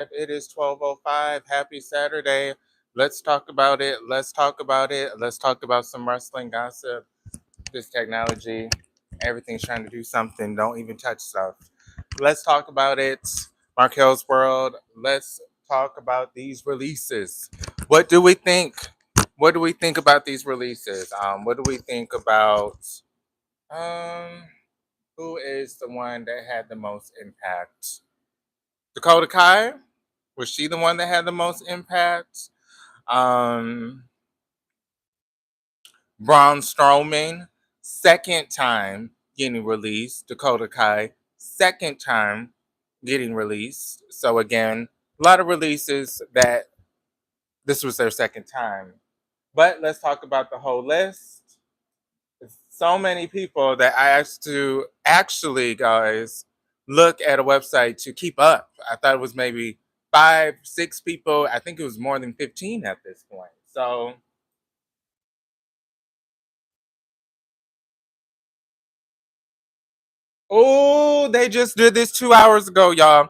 It is 12:05. Happy Saturday. Let's talk about it. Let's talk about it. Let's talk about some wrestling gossip. This technology, everything's trying to do something. Don't even touch stuff. Let's talk about it. Marquelworld. Let's talk about these releases. What do we think? What do we think about these releases? What do we think about um who is the one that had the most impact? Dakota Kai? Was she the one that had the most impact? Um, Braun Strowman, second time getting released. Dakota Kai, second time getting released. So again, a lot of releases that this was their second time. But let's talk about the whole list. So many people that I asked to actually, guys, look at a website to keep up. I thought it was maybe five, six people. I think it was more than 15 at this point. So, oh, they just did this 2 hours ago, y'all.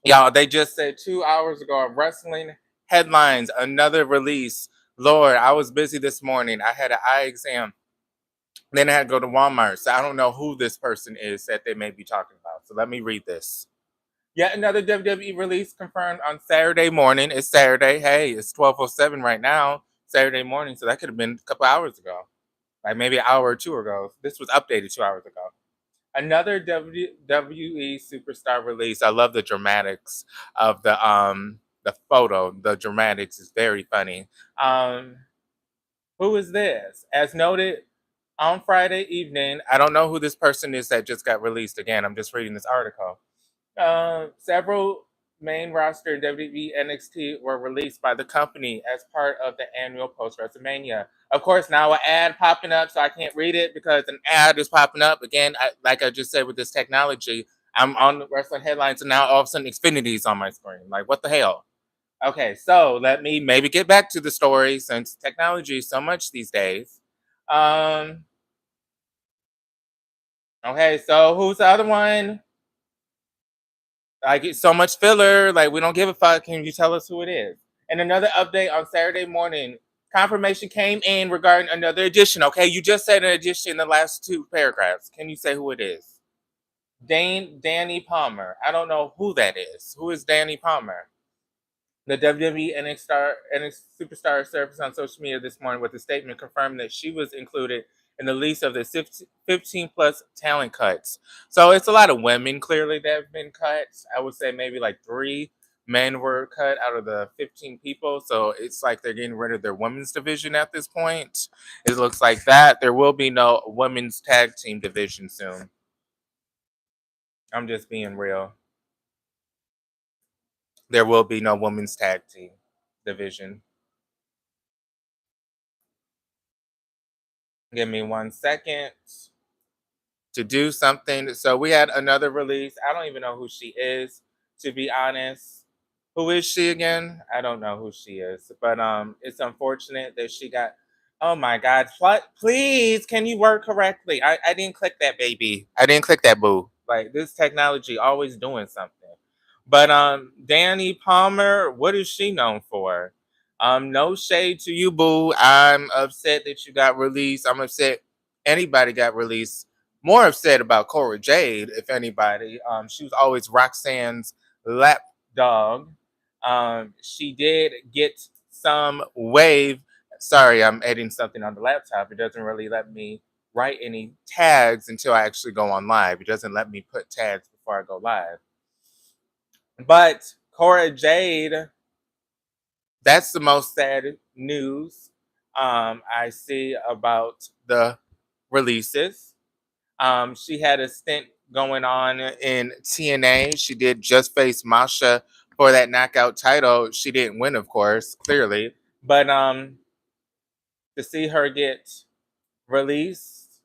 Y'all, they just said 2 hours ago of wrestling headlines, another release. Lord, I was busy this morning. I had an eye exam. Then I had to go to Walmart. So I don't know who this person is that they may be talking about. So let me read this. Yet another WWE release confirmed on Saturday morning. It's Saturday. Hey, it's 12:07 right now. Saturday morning. So that could have been a couple hours ago. Like maybe an hour or two ago. This was updated 2 hours ago. Another WWE superstar release. I love the dramatics of the photo. The dramatics is very funny. Um who is this? As noted on Friday evening, I don't know who this person is that just got released. Again, I'm just reading this article. Several main roster in WWE NXT were released by the company as part of the annual post WrestleMania. Of course, now an ad popping up, so I can't read it because an ad is popping up. Again, like I just said with this technology, I'm on the wrestling headlines, and now all of a sudden Xfinity's on my screen. Like, what the hell? Okay, so let me maybe get back to the story since technology is so much these days. Um, okay, so who's the other one? I get so much filler. Like, we don't give a fuck. Can you tell us who it is? And another update on Saturday morning. Confirmation came in regarding another edition. Okay, you just said an edition in the last two paragraphs. Can you say who it is? Danny Palmer. I don't know who that is. Who is Danny Palmer? The WWE NXT Superstar surfaced on social media this morning with a statement confirming that she was included in the list of the 15 plus talent cuts. So it's a lot of women clearly that have been cut. I would say maybe like three men were cut out of the 15 people. So it's like they're getting rid of their women's division at this point. It looks like that. There will be no women's tag team division soon. I'm just being real. There will be no women's tag team division. Give me 1 second to do something. So we had another release. I don't even know who she is, to be honest. Who is she again? I don't know who she is. But it's unfortunate that she got, oh my God. Please, can you work correctly? I didn't click that, baby. I didn't click that, boo. Like, this technology always doing something. But Danny Palmer, what is she known for? No shade to you, boo. I'm upset that you got released. I'm upset anybody got released. More upset about Cora Jade, if anybody. She was always Roxanne's lap dog. She did get some wave. Sorry, I'm editing something on the laptop. It doesn't really let me write any tags until I actually go on live. It doesn't let me put tags before I go live. But Cora Jade, that's the most sad news I see about the releases. She had a stint going on in TNA. She did just face Masha for that knockout title. She didn't win, of course, clearly. But to see her get released,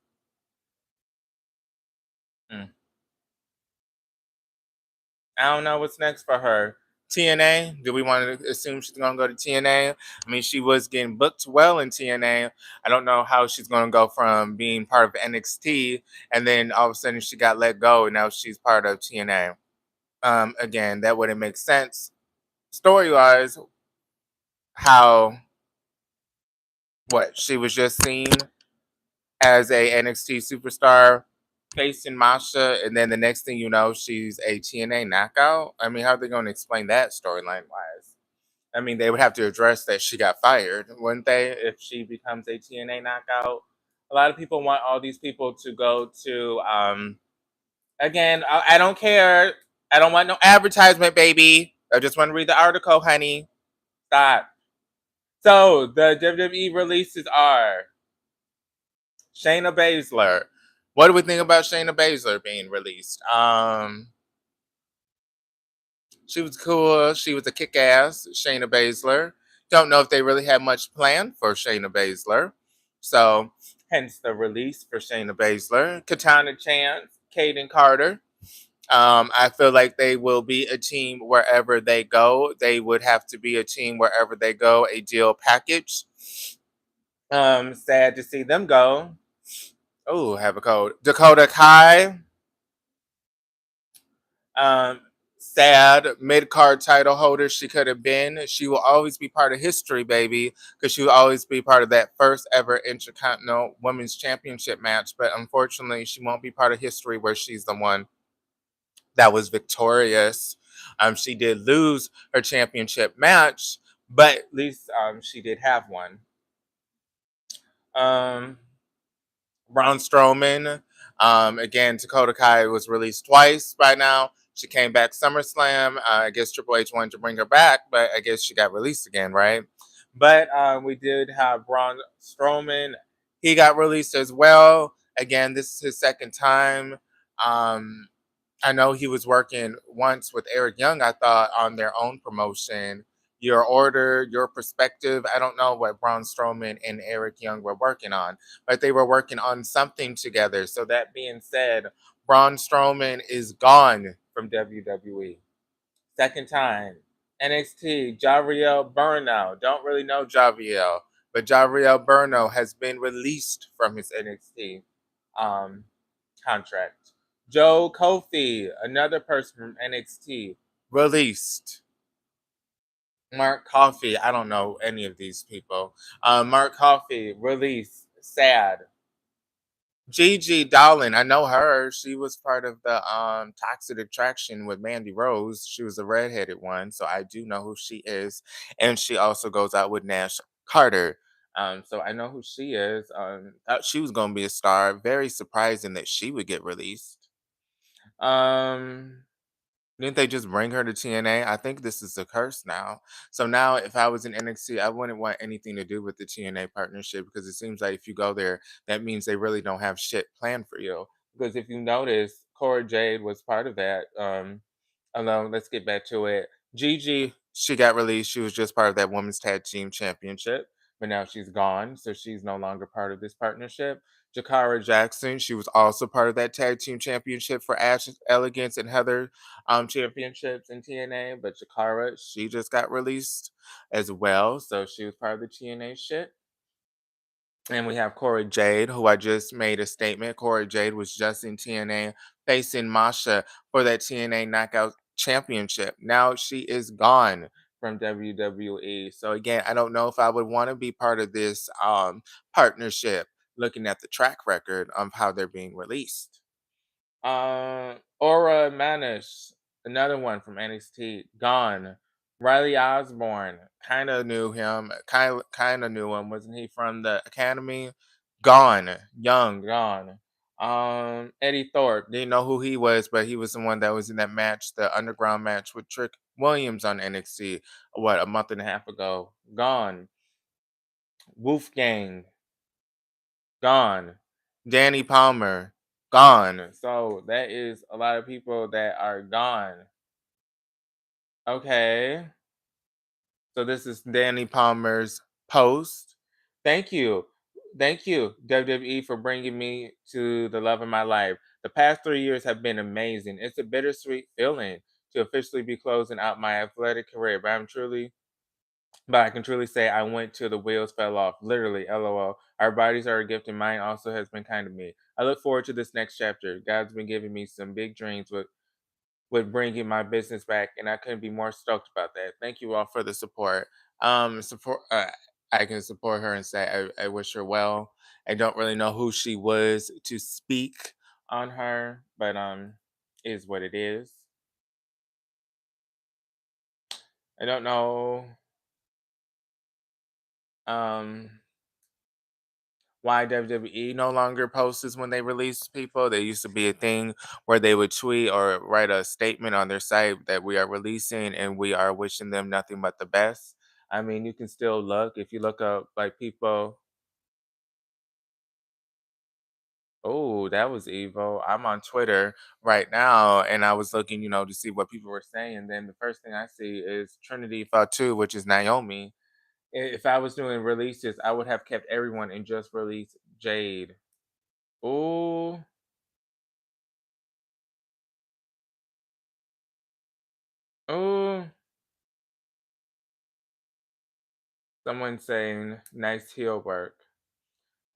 mm, I don't know what's next for her. TNA? Do we want to assume she's going to go to TNA? I mean, she was getting booked well in TNA. I don't know how she's going to go from being part of NXT and then all of a sudden she got let go and now she's part of TNA. Again, that wouldn't make sense story wise. How what she was just seen as a NXT superstar facing Masha, and then the next thing you know, she's a TNA knockout. I mean, how are they going to explain that storyline wise? I mean, they would have to address that she got fired, wouldn't they, if she becomes a TNA knockout? A lot of people want all these people to go to, again, I don't care. I don't want no advertisement, baby. I just want to read the article, honey. Stop. So, the WWE releases are Shayna Baszler. What do we think about Shayna Baszler being released? She was cool. She was a kick-ass Shayna Baszler. Don't know if they really had much planned for Shayna Baszler. So, hence the release for Shayna Baszler. Katana Chance, Kaden Carter. I feel like they will be a team wherever they go. They would have to be a team wherever they go, a deal package. Sad to see them go. Oh, have a code. Dakota Kai. Um, Sad mid card title holder she could have been. She will always be part of history, baby, because she will always be part of that first ever Intercontinental Women's Championship match. But unfortunately, she won't be part of history where she's the one that was victorious. She did lose her championship match, but at least she did have one. Um, Braun Strowman. Again, Dakota Kai was released twice by now. She came back SummerSlam. I guess Triple H wanted to bring her back, but I guess she got released again, right? But we did have Braun Strowman. He got released as well. Again, this is his second time. Um, I know he was working once with Eric Young, I thought, on their own promotion. Your Order, Your Perspective. I don't know what Braun Strowman and Eric Young were working on, but they were working on something together. So that being said, Braun Strowman is gone from WWE. Second time. NXT, Jariel Burno. Don't really know Jariel, but Jariel Burno has been released from his NXT um, contract. Joe Kofi, another person from NXT, released. Mark Coffey, I don't know any of these people. Mark Coffey, released. Sad. Gigi Dolan, I know her. She was part of the Toxic Attraction with Mandy Rose. She was a redheaded one, so I do know who she is. And she also goes out with Nash Carter. So I know who she is. Thought she was gonna be a star. Very surprising that she would get released. Um, didn't they just bring her to TNA? I think this is a curse now. So now, if I was in NXT, I wouldn't want anything to do with the TNA partnership because it seems like if you go there, that means they really don't have shit planned for you. Because if you notice, Cora Jade was part of that. Although, let's get back to it. Gigi, she got released. She was just part of that Women's Tag Team Championship, but now she's gone, so she's no longer part of this partnership. Jakara Jackson, she was also part of that tag team championship for Ash Elegance and Heather championships in TNA, but Jakara, she just got released as well. So she was part of the TNA shit. And we have Corey Jade, who I just made a statement. Corey Jade was just in TNA facing Masha for that TNA Knockout Championship. Now she is gone from WWE. So again, I don't know if I would want to be part of this partnership looking at the track record of how they're being released. Aura Manish, another one from NXT, gone. Riley Osborne, kind of knew him, kind of knew him. Wasn't he from the Academy? Gone, young, gone. Eddie Thorpe, didn't know who he was, but he was the one that was in that match, the underground match with Trick Williams on NXT. What, a month and a half ago? Gone. Wolfgang, gone. Danny Palmer, gone. So that is a lot of people that are gone. Okay. So this is Danny Palmer's post. Thank you. Thank you, WWE, for bringing me to the love of my life. The past 3 years have been amazing. It's a bittersweet feeling to officially be closing out my athletic career, but I can truly say I went till the wheels fell off. Literally, LOL. Our bodies are a gift, and mine also has been kind to me. I look forward to this next chapter. God's been giving me some big dreams with with bringing my business back, and I couldn't be more stoked about that. Thank you all for the support. Support. I can support her and say I wish her well. I don't really know who she was to speak on her, but is what it is. I don't know um why WWE no longer posts when they release people. There used to be a thing where they would tweet or write a statement on their site that we are releasing and we are wishing them nothing but the best. I mean, you can still look if you look up like people. Oh, that was evil. I'm on Twitter right now and I was looking, to see what people were saying. And then the first thing I see is Trinity Fatu, which is Naomi. If I was doing releases, I would have kept everyone and just released Jade. Oh, oh. Someone saying nice heel work.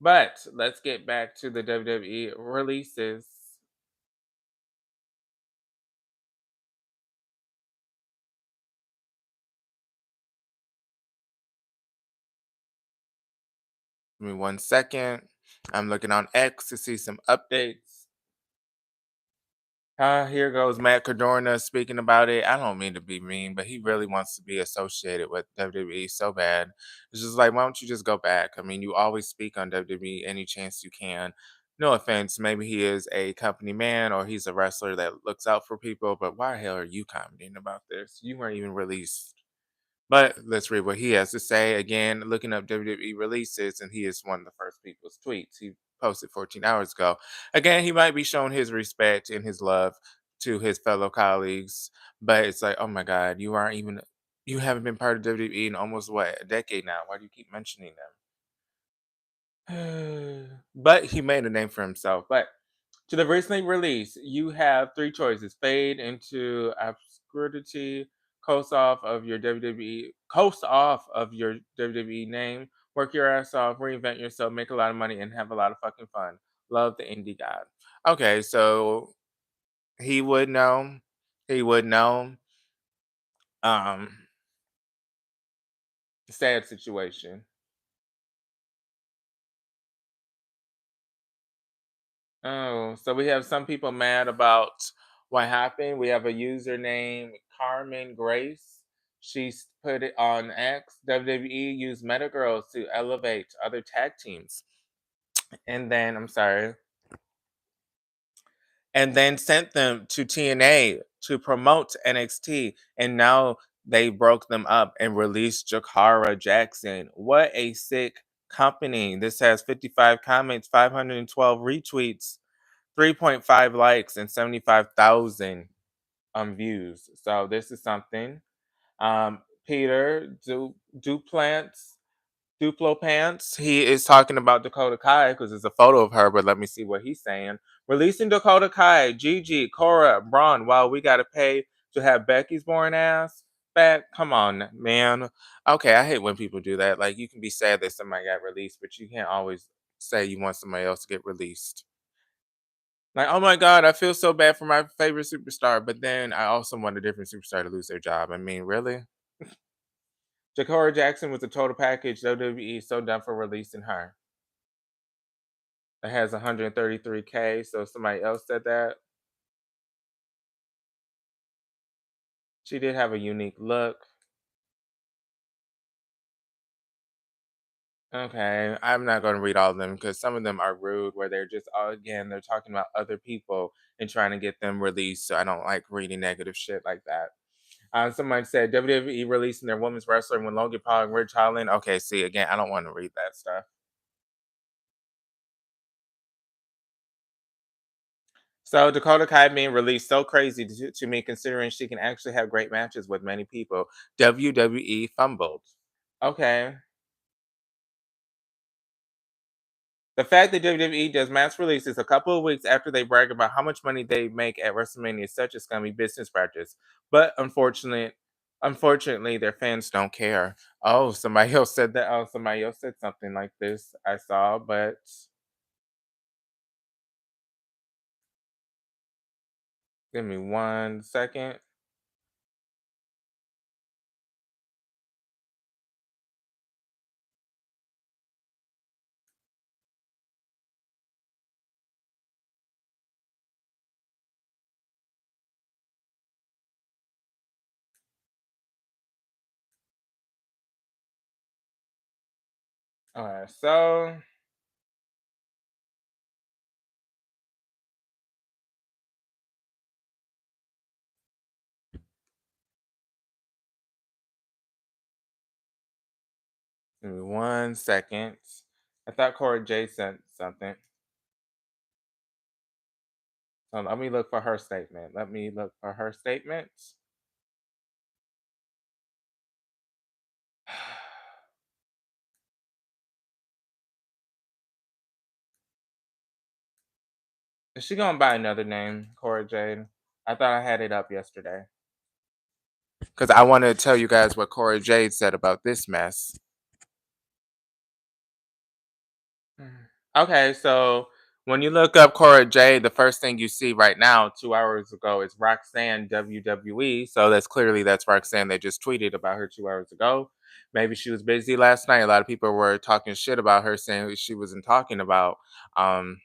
But let's get back to the WWE releases. Give me 1 second. I'm looking on X to see some updates. Here goes Matt Cadorna speaking about it. I don't mean to be mean, but he really wants to be associated with WWE so bad. It's just like, why don't you just go back? I mean, you always speak on WWE any chance you can. No offense, maybe he is a company man or he's a wrestler that looks out for people, but why the hell are you commenting about this? You weren't even released. But let's read what he has to say. Again, looking up WWE releases, and he is one of the first people's tweets. He posted 14 hours ago. Again, he might be showing his respect and his love to his fellow colleagues, but it's like, oh my God, you haven't been part of WWE in almost what, a decade now. Why do you keep mentioning them? But he made a name for himself. But to the recently release, you have three choices: fade into obscurity, coast off of your WWE name, work your ass off, reinvent yourself, make a lot of money, and have a lot of fucking fun. Love the indie god. Okay, so he would know. He would know. Um, sad situation. Oh, so we have some people mad about what happened. We have a user named Carmen Grace. She's put it on X. WWE used Meta Girls to elevate other tag teams. And then, I'm sorry, and then sent them to TNA to promote NXT. And now they broke them up and released Jakara Jackson. What a sick company. This has 55 comments, 512 retweets, 3.5 likes, and 75,000 views. So this is something. Peter Duplo Pants, he is talking about Dakota Kai because there's a photo of her, but let me see what he's saying. Releasing Dakota Kai, Gigi, Cora, Braun, while we got to pay to have Becky's born ass back. Come on, man. Okay, I hate when people do that. Like, you can be sad that somebody got released, but you can't always say you want somebody else to get released. Like, oh my God, I feel so bad for my favorite superstar, but then I also want a different superstar to lose their job. I mean, really? Jakara Jackson was a total package. WWE is so done for releasing her. It has 133K, so somebody else said that. She did have a unique look. Okay, I'm not going to read all of them because some of them are rude, where they're just, again, they're talking about other people and trying to get them released. So I don't like reading negative shit like that. Somebody said WWE releasing their women's wrestler when Logan Paul and Ridge Holland. Okay, see, again, I don't want to read that stuff. So Dakota Kai being released so crazy to me, considering she can actually have great matches with many people. WWE fumbled. Okay. The fact that WWE does mass releases a couple of weeks after they brag about how much money they make at WrestleMania is such a scummy business practice. But unfortunately, their fans don't care. Oh, somebody else said that. Oh, somebody else said something like this. I saw, but Give me 1 second. All right, so give me 1 second. I thought Cora J sent something. So let me look for her statement. Let me look for her statement. Is she gonna buy another name, Cora Jade? I thought I had it up yesterday. Because I wanted to tell you guys what Cora Jade said about this mess. Okay, so when you look up Cora Jade, the first thing you see right now, 2 hours ago, is Roxanne WWE. So that's Roxanne. They just tweeted about her 2 hours ago. Maybe she was busy last night. A lot of people were talking shit about her, saying she wasn't talking about um,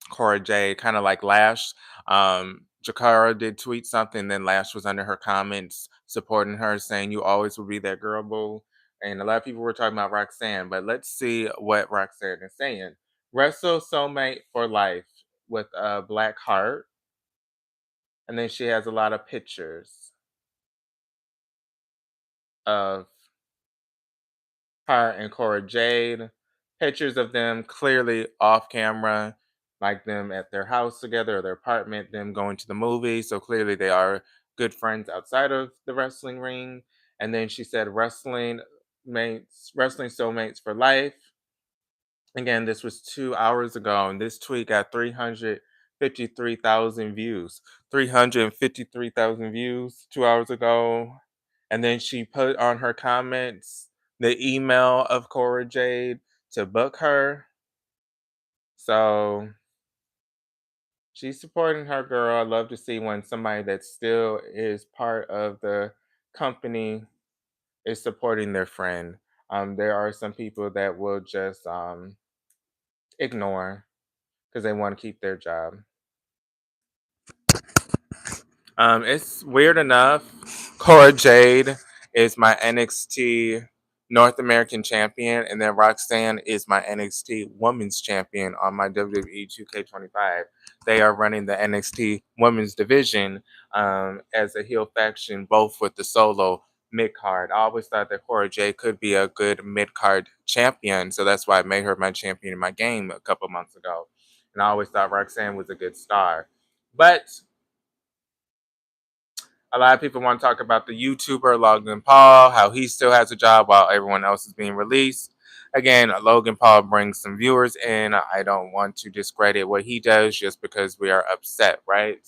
Cora J, kind of like Lash. Jakara did tweet something, then Lash was under her comments supporting her, saying you always will be that girl, boo. And a lot of people were talking about Roxanne, but let's see what Roxanne is saying. Wrestle soulmate for life with a black heart, and then she has a lot of pictures of her and Cora Jade. Pictures of them clearly off camera, like them at their house together or their apartment, them going to the movie. So clearly they are good friends outside of the wrestling ring. And then she said wrestling soulmates for life. Again, this was 2 hours ago, and this tweet got 353,000 views. 353,000 views 2 hours ago. And then she put on her comments the email of Cora Jade to book her. So she's supporting her girl. I love to see when somebody that still is part of the company is supporting their friend. There are some people that will just ignore because they want to keep their job. It's weird enough. Cora Jade is my NXT North American champion, and then Roxanne is my NXT Women's Champion on my WWE 2K25. They are running the NXT Women's Division as a heel faction, both with the solo mid card. I always thought that Cora Jade could be a good mid card champion, so that's why I made her my champion in my game a couple months ago. And I always thought Roxanne was a good star. But a lot of people want to talk about the YouTuber Logan Paul, how he still has a job while everyone else is being released. Again, Logan Paul brings some viewers in. I don't want to discredit what he does just because we are upset, right?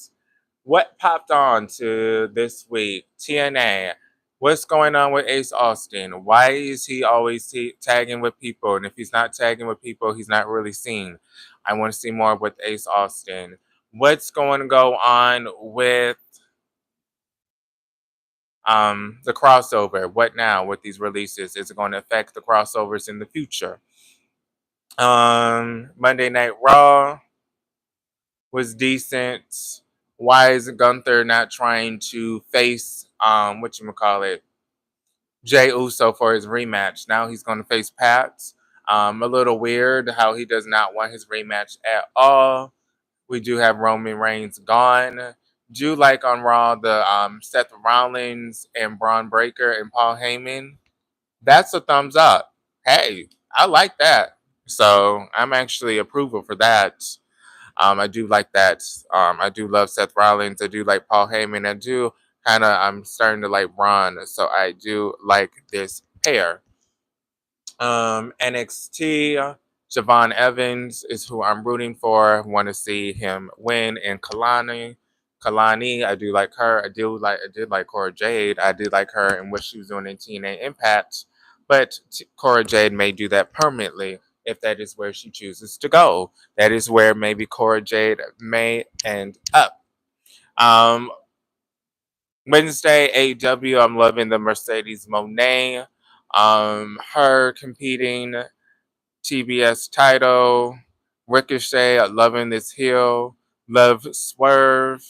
What popped on to this week? TNA. What's going on with Ace Austin? Why is he always tagging with people? And if he's not tagging with people, he's not really seen. I want to see more with Ace Austin. What's going to go on with the crossover? What now with these releases? Is it going to affect the crossovers in the future? Monday Night Raw was decent. Why is Gunther not trying to face what you call it, Jay Uso for his rematch? Now he's going to face Pat. A little weird how he does not want his rematch at all. We do have Roman Reigns gone. Do like on Raw the Seth Rollins and Braun Breaker and Paul Heyman. That's a thumbs up. Hey, I like that. So I'm actually approval for that. I do like that. I do love Seth Rollins. I do like Paul Heyman. I do I'm starting to like Braun. So I do like this pair. NXT, Javon Evans is who I'm rooting for. Want to see him win. And Kalani, I do like her. I did like Cora Jade. I did like her and what she was doing in TNA Impact. But Cora Jade may do that permanently if that is where she chooses to go. That is where maybe Cora Jade may end up. Um, Wednesday, AEW, I'm loving the Mercedes Monet. Her competing TBS title, Ricochet, loving this heel, love Swerve.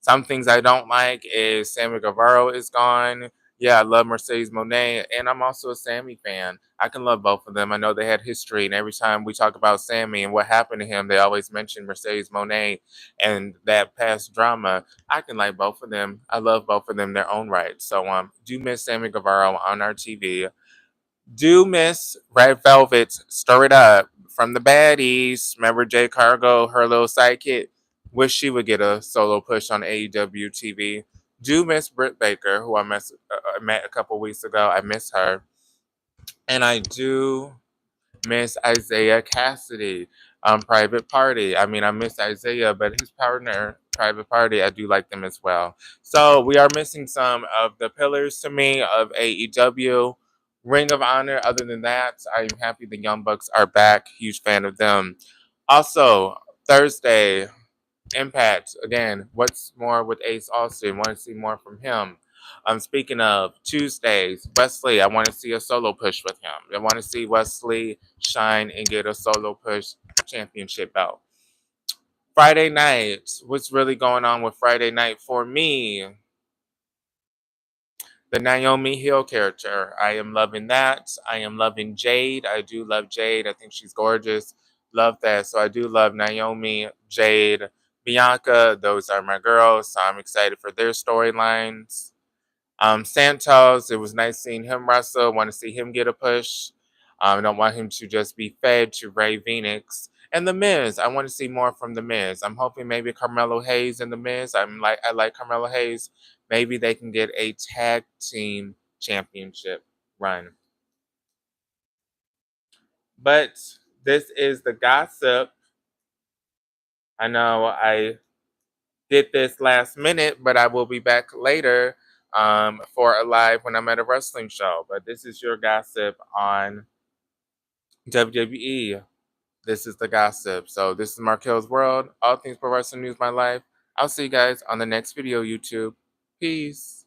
Some things I don't like is Sammy Guevara is gone. Yeah, I love Mercedes Monet, and I'm also a Sammy fan. I can love both of them. I know they had history, and every time we talk about Sammy and what happened to him, they always mention Mercedes Monet and that past drama. I can like both of them. I love both of them in their own right. So do miss Sammy Guevara on our TV. Do miss Red Velvet's Stir It Up from the baddies. Remember Jay Cargo, her little sidekick? Wish she would get a solo push on AEW TV. Do miss Britt Baker, who I met a couple weeks ago. I miss her. And I do miss Isaiah Cassidy, Private Party. I mean, I miss Isaiah, but his partner, Private Party, I do like them as well. So we are missing some of the pillars to me of AEW. Ring of Honor, other than that, I'm happy the Young Bucks are back. Huge fan of them. Also, Thursday, Impact again. What's more with Ace Austin? Want to see more from him. Speaking of Tuesdays, Wesley. I want to see a solo push with him. I want to see Wesley shine and get a solo push championship belt. Friday night. What's really going on with Friday night for me? The Naomi Hill character. I am loving that. I am loving Jade. I do love Jade. I think she's gorgeous. Love that. So I do love Naomi, Jade, Bianca. Those are my girls. So I'm excited for their storylines. Santos, it was nice seeing him wrestle. Want to see him get a push. I don't want him to just be fed to Ray Phoenix. And The Miz, I want to see more from The Miz. I'm hoping maybe Carmelo Hayes and The Miz. I like Carmelo Hayes. Maybe they can get a tag team championship run. But this is the gossip. I know I did this last minute, but I will be back later for a live when I'm at a wrestling show. But this is your gossip on WWE. This is the gossip. So this is Marquelworld. All things pro wrestling news, my life. I'll see you guys on the next video, YouTube. Peace.